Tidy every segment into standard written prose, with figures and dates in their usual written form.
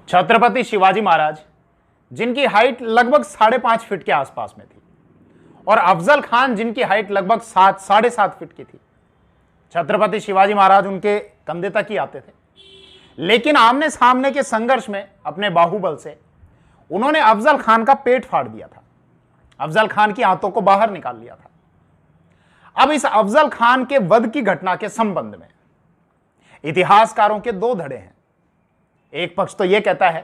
छत्रपति शिवाजी महाराज, जिनकी हाइट लगभग 5.5 फीट के आसपास में थी, और अफजल खान, जिनकी हाइट लगभग 7-7.5 फीट की थी। छत्रपति शिवाजी महाराज उनके कंधे तक ही आते थे, लेकिन आमने सामने के संघर्ष में अपने बाहुबल से उन्होंने अफजल खान का पेट फाड़ दिया था, अफजल खान की आंतों को बाहर निकाल लिया था। अब इस अफजल खान के वध की घटना के संबंध में इतिहासकारों के दो धड़े हैं। एक पक्ष तो यह कहता है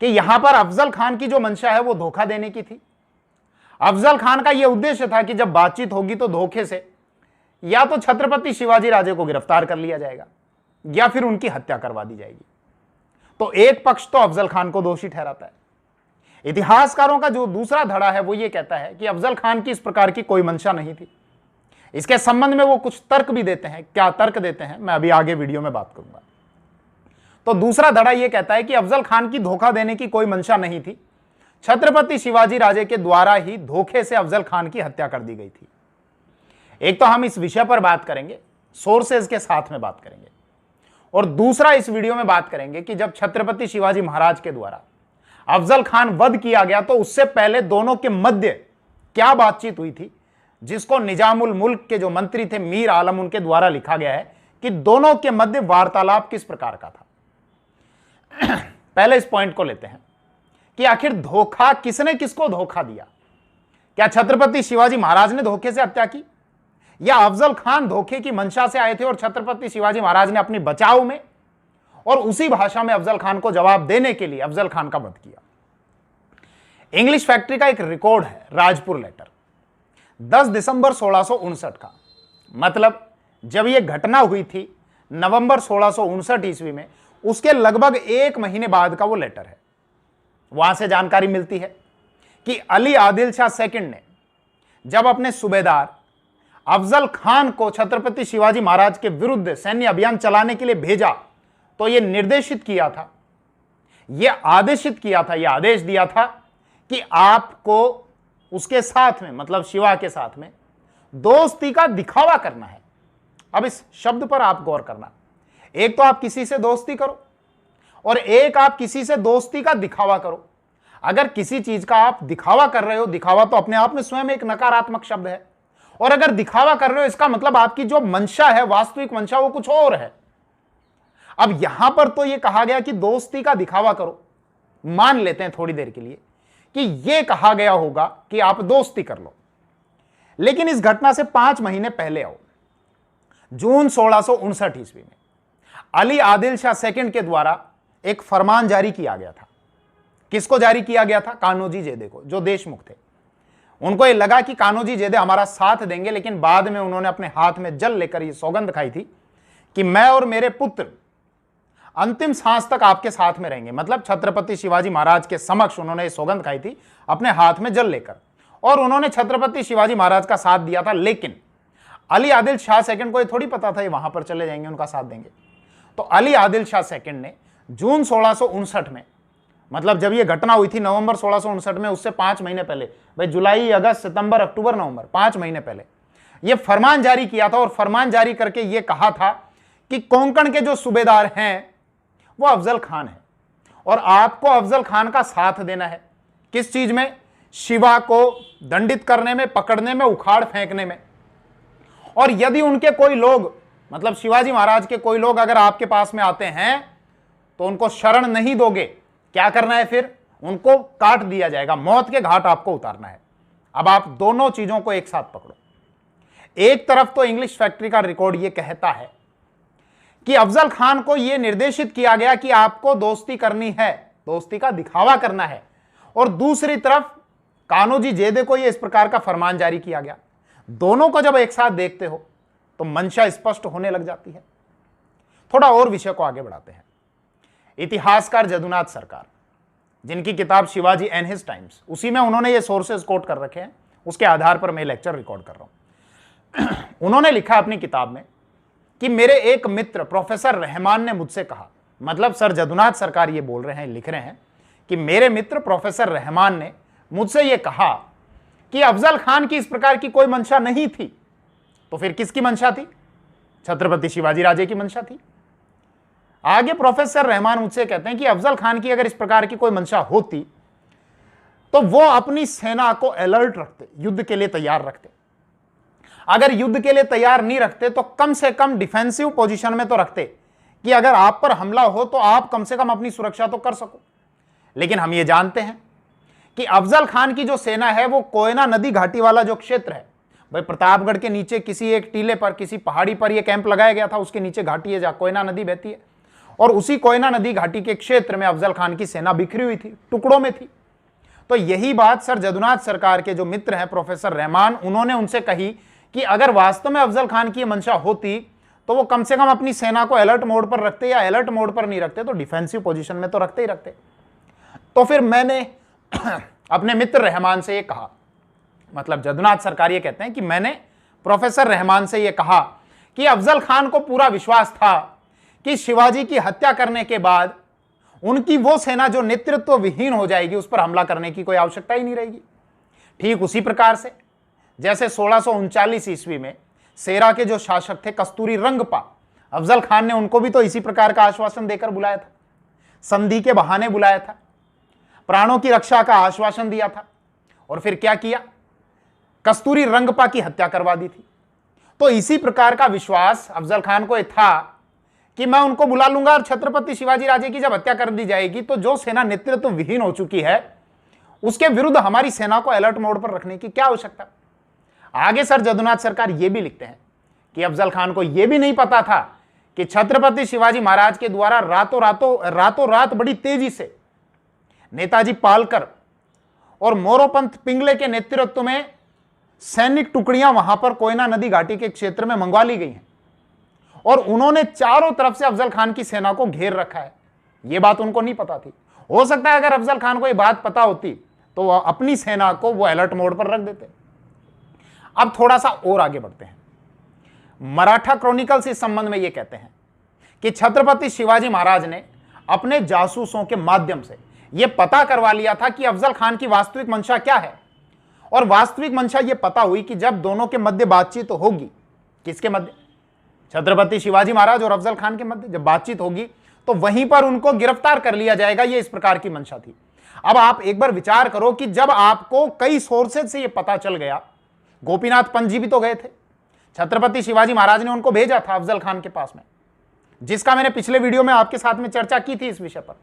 कि यहां पर अफजल खान की जो मंशा है वो धोखा देने की थी। अफजल खान का यह उद्देश्य था कि जब बातचीत होगी तो धोखे से या तो छत्रपति शिवाजी राजे को गिरफ्तार कर लिया जाएगा या फिर उनकी हत्या करवा दी जाएगी। तो एक पक्ष तो अफजल खान को दोषी ठहराता है। इतिहासकारों का जो दूसरा धड़ा है वो ये कहता है कि अफजल खान की इस प्रकार की कोई मंशा नहीं थी। इसके संबंध में वो कुछ तर्क भी देते हैं। क्या तर्क देते हैं मैं अभी आगे वीडियो में बात करूंगा। तो दूसरा धड़ा यह कहता है कि अफजल खान की धोखा देने की कोई मंशा नहीं थी, छत्रपति शिवाजी राजे के द्वारा ही धोखे से अफजल खान की हत्या कर दी गई थी। एक तो हम इस विषय पर बात करेंगे, सोर्सेज के साथ में बात करेंगे, और दूसरा इस वीडियो में बात करेंगे कि जब छत्रपति शिवाजी महाराज के द्वारा अफजल खान वध किया गया तो उससे पहले दोनों के मध्य क्या बातचीत हुई थी, जिसको निजामुल मुल्क के जो मंत्री थे मीर आलम, उनके द्वारा लिखा गया है कि दोनों के मध्य वार्तालाप किस प्रकार का था। पहले इस पॉइंट को लेते हैं कि आखिर धोखा किसने किसको धोखा दिया। क्या छत्रपति शिवाजी महाराज ने धोखे से हत्या की, या अफजल खान धोखे की मंशा से आए थे और छत्रपति शिवाजी महाराज ने अपनी बचाव में और उसी भाषा में अफजल खान को जवाब देने के लिए अफजल खान का वध किया। इंग्लिश फैक्ट्री का एक रिकॉर्ड है, राजपुर लेटर, 10 दिसंबर 1659 का, मतलब जब यह घटना हुई थी नवंबर 1659 ईस्वी में, उसके लगभग 1 महीने बाद का वो लेटर है। वहां से जानकारी मिलती है कि अली आदिल शाह सेकंड ने जब अपने सूबेदार अफजल खान को छत्रपति शिवाजी महाराज के विरुद्ध सैन्य अभियान चलाने के लिए भेजा तो यह निर्देशित किया था, यह आदेशित किया था, यह आदेश दिया था कि आपको उसके साथ में, मतलब शिवा के साथ में दोस्ती का दिखावा करना है। अब इस शब्द पर आप गौर करना, एक तो आप किसी से दोस्ती करो और एक आप किसी से दोस्ती का दिखावा करो। अगर किसी चीज का आप दिखावा कर रहे हो, दिखावा तो अपने आप में स्वयं एक नकारात्मक शब्द है, और अगर दिखावा कर रहे हो इसका मतलब आपकी जो मंशा है, वास्तविक मंशा, वो कुछ और है। अब यहां पर तो यह कहा गया कि दोस्ती का दिखावा करो, मान लेते हैं थोड़ी देर के लिए कि यह कहा गया होगा कि आप दोस्ती कर लो, लेकिन इस घटना से 5 महीने पहले आओ, जून 1659 ईस्वी में अली आदिल शाह सेकंड के द्वारा एक फरमान जारी किया गया था। किसको जारी किया गया था? कान्होजी जेदे को, जो देशमुख थे। उनको यह लगा कि कान्होजी जेदे हमारा साथ देंगे, लेकिन बाद में उन्होंने अपने हाथ में जल लेकर यह सौगंध खाई थी कि मैं और मेरे पुत्र अंतिम सांस तक आपके साथ में रहेंगे। मतलब छत्रपति शिवाजी महाराज के समक्ष उन्होंने यह सौगंध खाई थी अपने हाथ में जल लेकर, और उन्होंने छत्रपति शिवाजी महाराज का साथ दिया था। लेकिन अली आदिल शाह सेकंड को यह थोड़ी पता था ये वहां पर चले जाएंगे, उनका साथ देंगे। तो अली आदिल शाह सेकंड ने जून 1659 में, मतलब जब यह घटना हुई थी नवंबर 1659 में, उससे 5 महीने पहले, भाई जुलाई, अगस्त, सितंबर, अक्टूबर, नवंबर, 5 महीने पहले यह फरमान जारी किया था। और फरमान जारी करके यह कहा था कि कोंकण के जो सूबेदार हैं वो अफजल खान है, और आपको अफजल खान का साथ देना है। किस चीज में? शिवा को दंडित करने में, पकड़ने में, उखाड़ फेंकने में। और यदि उनके कोई लोग, मतलब शिवाजी महाराज के कोई लोग अगर आपके पास में आते हैं तो उनको शरण नहीं दोगे, क्या करना है फिर? उनको काट दिया जाएगा, मौत के घाट आपको उतारना है। अब आप दोनों चीजों को एक साथ पकड़ो। एक तरफ तो इंग्लिश फैक्ट्री का रिकॉर्ड यह कहता है कि अफजल खान को यह निर्देशित किया गया कि आपको दोस्ती करनी है, दोस्ती का दिखावा करना है, और दूसरी तरफ कान्होजी जेदे को यह इस प्रकार का फरमान जारी किया गया। दोनों को जब एक साथ देखते हो तो मंशा स्पष्ट होने लग जाती है। थोड़ा और विषय को आगे बढ़ाते हैं। इतिहासकार जदुनाथ सरकार, जिनकी किताब शिवाजी एंड हिज टाइम्स, उसी में उन्होंने ये सोर्सेज कोट कर रखे हैं, उसके आधार पर मैं लेक्चर रिकॉर्ड कर रहा हूं। उन्होंने लिखा अपनी किताब में कि मेरे एक मित्र प्रोफेसर रहमान ने मुझसे कहा, मतलब सर जदुनाथ सरकार ये बोल रहे हैं, लिख रहे हैं कि मेरे मित्र प्रोफेसर रहमान ने मुझसे ये कहा कि अफजल खान की इस प्रकार की कोई मंशा नहीं थी। तो फिर किसकी मंशा थी? छत्रपति शिवाजी राजे की मंशा थी। आगे प्रोफेसर रहमान मुझसे कहते हैं कि अफजल खान की अगर इस प्रकार की कोई मंशा होती तो वो अपनी सेना को अलर्ट रखते, युद्ध के लिए तैयार रखते। अगर युद्ध के लिए तैयार नहीं रखते तो कम से कम डिफेंसिव पोजीशन में तो रखते कि अगर आप पर हमला हो तो आप कम से कम अपनी सुरक्षा तो कर सको। लेकिन हम ये जानते हैं कि अफजल खान की जो सेना है वो कोयना नदी घाटी वाला जो क्षेत्र है, भाई प्रतापगढ़ के नीचे किसी एक टीले पर, किसी पहाड़ी पर यह कैंप लगाया गया था, उसके नीचे घाटी है जहां कोयना नदी बहती है, और उसी कोयना नदी घाटी के क्षेत्र में अफजल खान की सेना बिखरी हुई थी, टुकड़ों में थी। तो यही बात सर जदुनाथ सरकार के जो मित्र हैं प्रोफेसर रहमान, उन्होंने उनसे कही कि अगर वास्तव में अफजल खान की मंशा होती तो वो कम से कम अपनी सेना को अलर्ट मोड पर रखते, या अलर्ट मोड पर नहीं रखते तो डिफेंसिव पोजीशन में तो रखते ही रखते। तो फिर मैंने अपने मित्र रहमान से ये कहा, मतलब जदुनाथ सरकार ये कहते हैं कि मैंने प्रोफेसर रहमान से ये कहा कि अफजल खान को पूरा विश्वास था कि शिवाजी की हत्या करने के बाद उनकी वो सेना जो नेतृत्व विहीन हो जाएगी, उस पर हमला करने की कोई आवश्यकता ही नहीं रहेगी। ठीक उसी प्रकार से जैसे 1639 ईस्वी में सेरा के जो शासक थे कस्तूरी रंगपा, अफजल खान ने उनको भी तो इसी प्रकार का आश्वासन देकर बुलाया था, संधि के बहाने बुलाया था, प्राणों की रक्षा का आश्वासन दिया था, और फिर क्या किया, कस्तूरी रंगपा की हत्या करवा दी थी। तो इसी प्रकार का विश्वास अफजल खान को था कि मैं उनको बुला लूंगा और छत्रपति शिवाजी राजे की जब हत्या कर दी जाएगी तो जो सेना नेतृत्व विहीन हो चुकी है उसके विरुद्ध हमारी सेना को अलर्ट मोड पर रखने की क्या आवश्यकता। आगे सर जदुनाथ सरकार यह भी लिखते हैं कि अफजल खान को यह भी नहीं पता था कि छत्रपति शिवाजी महाराज के द्वारा रातों रात बड़ी तेजी से नेताजी पालकर और मोरोपंत पिंगले के नेतृत्व में सैनिक टुकड़ियां वहां पर कोयना नदी घाटी के क्षेत्र में मंगवा ली गई हैं, और उन्होंने चारों तरफ से अफजल खान की सेना को घेर रखा है। यह बात उनको नहीं पता थी। हो सकता है अगर अफजल खान को यह बात पता होती तो वह अपनी सेना को वो अलर्ट मोड पर रख देते। अब थोड़ा सा और आगे बढ़ते हैं। मराठा क्रॉनिकल्स इस संबंध में यह कहते हैं कि छत्रपति शिवाजी महाराज ने अपने जासूसों के माध्यम से यह पता करवा लिया था कि अफजल खान की वास्तविक मंशा क्या है, और वास्तविक मंशा यह पता हुई कि जब दोनों के मध्य बातचीत तो होगी, किसके मध्य, छत्रपति शिवाजी महाराज और अफजल खान के मध्य जब बातचीत होगी तो वहीं पर उनको गिरफ्तार कर लिया जाएगा। यह इस प्रकार की मंशा थी। अब आप एक बार विचार करो कि जब आपको कई सोर्सेज से यह पता चल गया, गोपीनाथ पंत जी भी तो गए थे, छत्रपति शिवाजी महाराज ने उनको भेजा था अफजल खान के पास में, जिसका मैंने पिछले वीडियो में आपके साथ में चर्चा की थी इस विषय पर,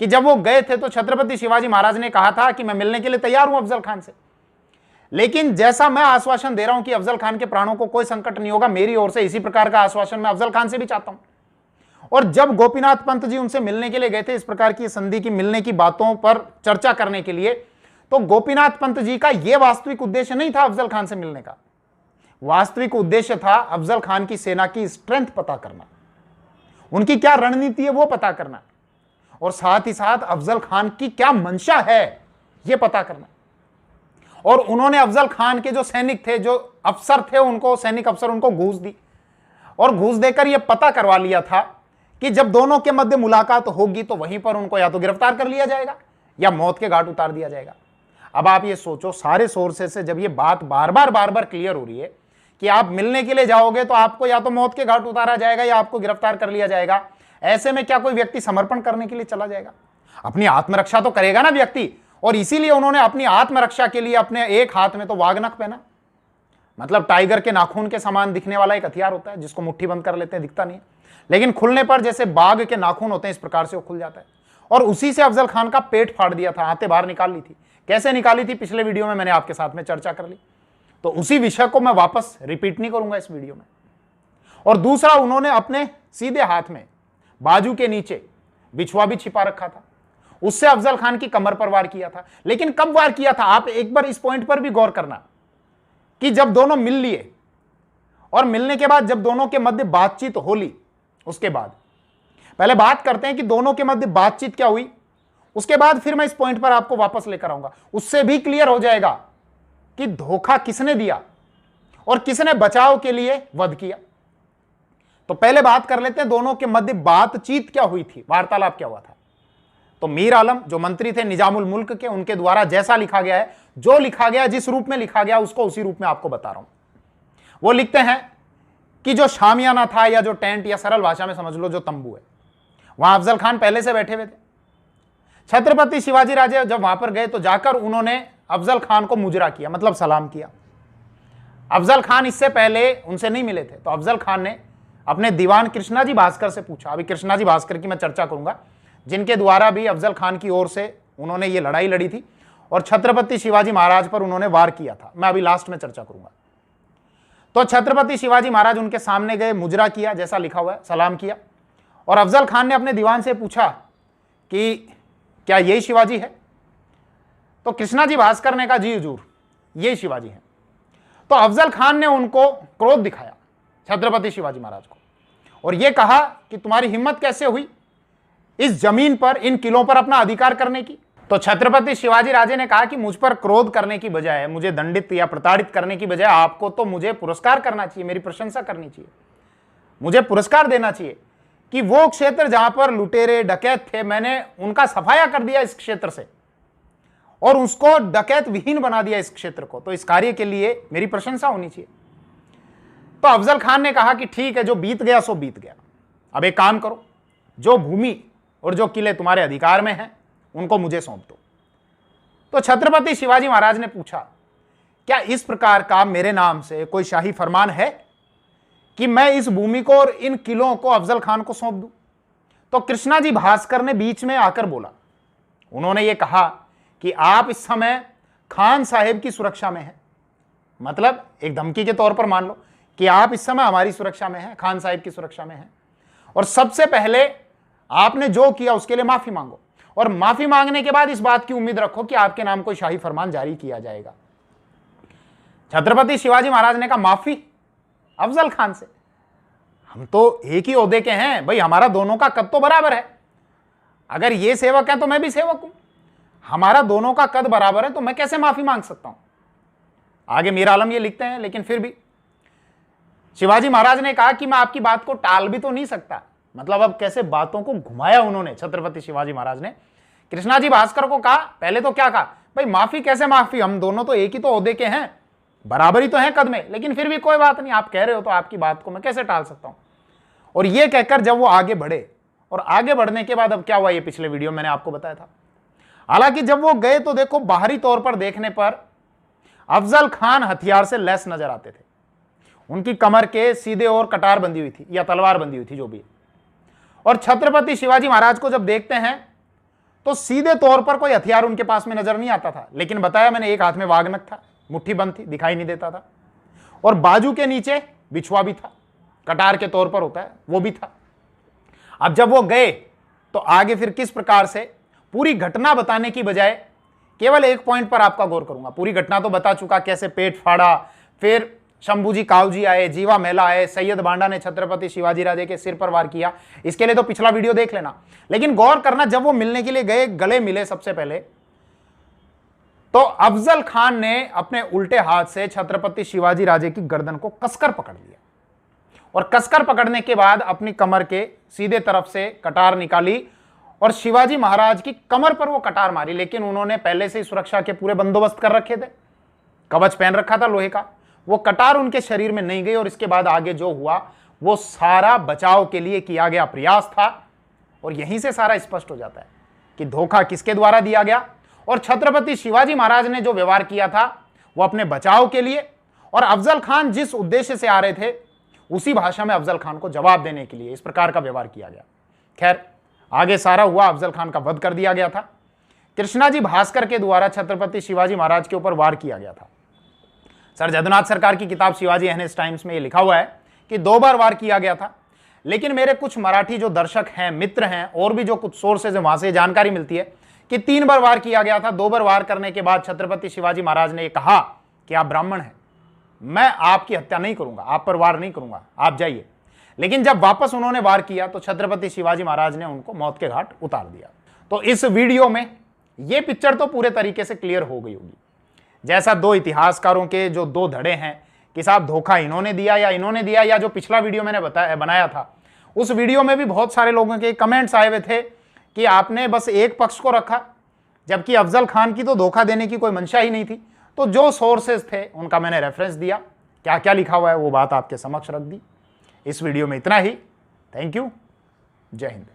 कि जब वो गए थे तो छत्रपति शिवाजी महाराज ने कहा था कि मैं मिलने के लिए तैयार हूं अफजल खान से, लेकिन जैसा मैं आश्वासन दे रहा हूं कि अफजल खान के प्राणों को कोई संकट नहीं होगा, मेरी ओर से इसी प्रकार का आश्वासन मैं अफजल खान से भी चाहता हूं। और जब गोपीनाथ पंत जी उनसे मिलने के लिए गए थे, इस प्रकार की संधि की मिलने की बातों पर चर्चा करने के लिए, तो गोपीनाथ पंत जी का यह वास्तविक उद्देश्य नहीं था अफजल खान से मिलने का। वास्तविक उद्देश्य था अफजल खान की सेना की स्ट्रेंथ पता करना, उनकी क्या रणनीति है वो पता करना, और साथ ही साथ अफजल खान की क्या मंशा है यह पता करना। और उन्होंने अफजल खान के जो सैनिक थे, जो अफसर थे, उनको सैनिक अफसर उनको घूस दी, और घूस देकर यह पता करवा लिया था कि जब दोनों के मध्य मुलाकात होगी तो वहीं पर उनको या तो गिरफ्तार कर लिया जाएगा या मौत के घाट उतार दिया जाएगा। अब आप ये सोचो, सारे सोर्सेस से जब ये बात बार बार क्लियर हो रही है कि आप मिलने के लिए जाओगे तो आपको या तो मौत के घाट उतारा जाएगा या आपको गिरफ्तार कर लिया जाएगा, ऐसे में क्या कोई व्यक्ति समर्पण करने के लिए चला जाएगा? अपनी आत्मरक्षा तो करेगा ना व्यक्ति। और इसीलिए उन्होंने अपनी आत्मरक्षा के लिए अपने एक हाथ में तो वागनख पहना, मतलब टाइगर के नाखून के समान दिखने वाला एक हथियार होता है जिसको मुट्ठी बंद कर लेते हैं, दिखता नहीं है, लेकिन खुलने पर जैसे बाघ के नाखून होते हैं इस प्रकार से वो खुल जाता है। और उसी से अफजल खान का पेट फाड़ दिया था, आंतें बाहर निकाल ली थी। कैसे निकाली थी पिछले वीडियो में मैंने आपके साथ में चर्चा कर ली, तो उसी विषय को मैं वापस रिपीट नहीं करूंगा इस वीडियो में। और दूसरा, उन्होंने अपने सीधे हाथ में बाजू के नीचे बिछुआ भी छिपा रखा था, उससे अफजल खान की कमर पर वार किया था। लेकिन कब वार किया था, आप एक बार इस पॉइंट पर भी गौर करना कि जब दोनों मिल लिए और मिलने के बाद जब दोनों के मध्य बातचीत हो ली, उसके बाद पहले बात करते हैं कि दोनों के मध्य बातचीत क्या हुई, उसके बाद फिर मैं इस पॉइंट पर आपको वापस लेकर आऊंगा। उससे भी क्लियर हो जाएगा कि धोखा किसने दिया और किसने बचाव के लिए वध किया। तो पहले बात कर लेते हैं दोनों के मध्य बातचीत क्या हुई थी, वार्तालाप क्या हुआ था। तो मीर आलम जो मंत्री थे निजामुल मुल्क के, उनके द्वारा जैसा लिखा गया है, जो लिखा गया, जिस रूप में लिखा गया उसको उसी रूप में आपको बता रहा हूं। वो लिखते हैं कि जो शामियाना था या जो टेंट या सरल भाषा में समझ लो जो तंबू है, वहां अफजल खान पहले से बैठे हुए थे। छत्रपति शिवाजी राजे जब वहां पर गए तो जाकर उन्होंने अफजल खान को मुजरा किया, मतलब सलाम किया। अफजल खान इससे पहले उनसे नहीं मिले थे, तो अफजल खान ने अपने दीवान कृष्णाजी भास्कर से पूछा। अभी कृष्णाजी भास्कर की मैं चर्चा करूंगा, जिनके द्वारा भी अफजल खान की ओर से उन्होंने ये लड़ाई लड़ी थी और छत्रपति शिवाजी महाराज पर उन्होंने वार किया था। मैं अभी लास्ट में चर्चा करूंगा। तो छत्रपति शिवाजी महाराज उनके सामने गए, मुजरा किया, जैसा लिखा हुआ है, सलाम किया। और अफजल खान ने अपने दीवान से पूछा कि क्या यही शिवाजी है? तो कृष्णाजी भास्कर ने कहा, जी हुजूर, यही शिवाजी है। तो अफजल खान ने उनको क्रोध दिखाया, छत्रपति शिवाजी महाराज को, और यह कहा कि तुम्हारी हिम्मत कैसे हुई इस जमीन पर, इन किलों पर अपना अधिकार करने की? तो छत्रपति शिवाजी राजे ने कहा कि मुझ पर क्रोध करने की बजाय, मुझे दंडित या प्रताड़ित करने की बजाय आपको तो मुझे पुरस्कार करना चाहिए, मेरी प्रशंसा करनी चाहिए, मुझे पुरस्कार देना चाहिए कि वो क्षेत्र जहां पर लुटेरे डकैत थे, मैंने उनका सफाया कर दिया इस क्षेत्र से और उसको डकैत विहीन बना दिया इस क्षेत्र को, तो इस कार्य के लिए मेरी प्रशंसा होनी चाहिए। तो अफजल खान ने कहा कि ठीक है, जो बीत गया सो बीत गया, अब एक काम करो, जो भूमि और जो किले तुम्हारे अधिकार में हैं उनको मुझे सौंप दो। तो छत्रपति शिवाजी महाराज ने पूछा, क्या इस प्रकार का मेरे नाम से कोई शाही फरमान है कि मैं इस भूमि को और इन किलों को अफजल खान को सौंप दूं? तो कृष्णाजी भास्कर ने बीच में आकर बोला, उन्होंने ये कहा कि आप इस समय खान साहिब की सुरक्षा में हैं, मतलब एक धमकी के तौर पर मान लो कि आप इस समय हमारी सुरक्षा में हैं, खान साहिब की सुरक्षा में हैं, और सबसे पहले आपने जो किया उसके लिए माफी मांगो, और माफी मांगने के बाद इस बात की उम्मीद रखो कि आपके नाम कोई शाही फरमान जारी किया जाएगा। छत्रपति शिवाजी महाराज ने कहा, माफी अफजल खान से? हम तो एक ही ओहदे के हैं भाई, हमारा दोनों का कद तो बराबर है, अगर ये सेवक है तो मैं भी सेवक हूं, हमारा दोनों का कद बराबर है, तो मैं कैसे माफी मांग सकता हूं? आगे मीर आलम ये लिखते हैं, लेकिन फिर भी शिवाजी महाराज ने कहा कि मैं आपकी बात को टाल भी तो नहीं सकता, मतलब अब कैसे बातों को घुमाया उन्होंने छत्रपति शिवाजी महाराज ने। कृष्णाजी भास्कर को कहा, पहले तो क्या कहा भाई, माफी कैसे माफी, हम दोनों तो एक ही तो ओहदे के हैं, बराबरी तो है कद में, लेकिन फिर भी कोई बात नहीं, आप कह रहे हो तो आपकी बात को मैं कैसे टाल सकता हूं। और ये कहकर जब वो आगे बढ़े, और आगे बढ़ने के बाद अब क्या हुआ, ये पिछले वीडियो मैंने आपको बताया था। हालांकि जब वो गए तो देखो, बाहरी तौर पर देखने पर अफजल खान हथियार से लैस नजर आते थे, उनकी कमर के सीधे और कटार बंधी हुई थी या तलवार बंधी हुई थी, जो भी। और छत्रपति शिवाजी महाराज को जब देखते हैं तो सीधे तौर पर कोई हथियार उनके पास में नजर नहीं आता था, लेकिन बताया मैंने, एक हाथ में वागनक था, मुट्ठी बंद थी, दिखाई नहीं देता था, और बाजू के नीचे बिछुआ भी था, कटार के तौर पर होता है वो भी था। अब जब वो गए तो आगे फिर किस प्रकार से, पूरी घटना बताने की बजाय केवल एक पॉइंट पर आपका गौर करूंगा। पूरी घटना तो बता चुका, कैसे पेट फाड़ा, फिर शंभूजी कावजी आए, जीवा मेला आए, सैयद बांडा ने छत्रपति शिवाजी राजे के सिर पर वार किया, इसके लिए तो पिछला वीडियो देख लेना। लेकिन गौर करना, जब वो मिलने के लिए गए, गले मिले सबसे पहले, तो अफजल खान ने अपने उल्टे हाथ से छत्रपति शिवाजी राजे की गर्दन को कसकर पकड़ लिया, और कसकर पकड़ने के बाद अपनी कमर के सीधे तरफ से कटार निकाली और शिवाजी महाराज की कमर पर वो कटार मारी। लेकिन उन्होंने पहले से ही सुरक्षा के पूरे बंदोबस्त कर रखे थे, कवच पहन रखा था लोहे का, वो कटार उनके शरीर में नहीं गई। और इसके बाद आगे जो हुआ वो सारा बचाव के लिए किया गया प्रयास था, और यहीं से सारा स्पष्ट हो जाता है कि धोखा किसके द्वारा दिया गया। और छत्रपति शिवाजी महाराज ने जो व्यवहार किया था वो अपने बचाव के लिए, और अफजल खान जिस उद्देश्य से आ रहे थे उसी भाषा में अफजल खान को जवाब देने के लिए इस प्रकार का व्यवहार किया गया। खैर, आगे सारा हुआ, अफजल खान का वध कर दिया गया था। कृष्णाजी भास्कर के द्वारा छत्रपति शिवाजी महाराज के ऊपर वार किया गया था। सर जदुनाथ सरकार की किताब शिवाजी एंड हिज टाइम्स में ये लिखा हुआ है कि 2 बार वार किया गया था, लेकिन मेरे कुछ मराठी जो दर्शक हैं, मित्र हैं, और भी जो कुछ सोर्सेज है वहां से जानकारी मिलती है कि 3 बार वार किया गया था। 2 बार वार करने के बाद छत्रपति शिवाजी महाराज ने कहा कि आप ब्राह्मण हैं, मैं आपकी हत्या नहीं करूंगा, आप पर वार नहीं करूंगा, आप जाइए। लेकिन जब वापस उन्होंने वार किया तो छत्रपति शिवाजी महाराज ने उनको मौत के घाट उतार दिया। तो इस वीडियो में यह पिक्चर तो पूरे तरीके से क्लियर हो गई होगी, जैसा 2 इतिहासकारों के जो 2 धड़े हैं कि साहब धोखा इन्होंने दिया या इन्होंने दिया, या जो पिछला वीडियो मैंने बनाया था उस वीडियो में भी बहुत सारे लोगों के कमेंट्स आए हुए थे कि आपने बस एक पक्ष को रखा, जबकि अफजल खान की तो धोखा देने की कोई मंशा ही नहीं थी। तो जो सोर्सेज थे उनका मैंने रेफरेंस दिया, क्या क्या लिखा हुआ है वो बात आपके समक्ष रख दी। इस वीडियो में इतना ही। Thank you. जय हिंद।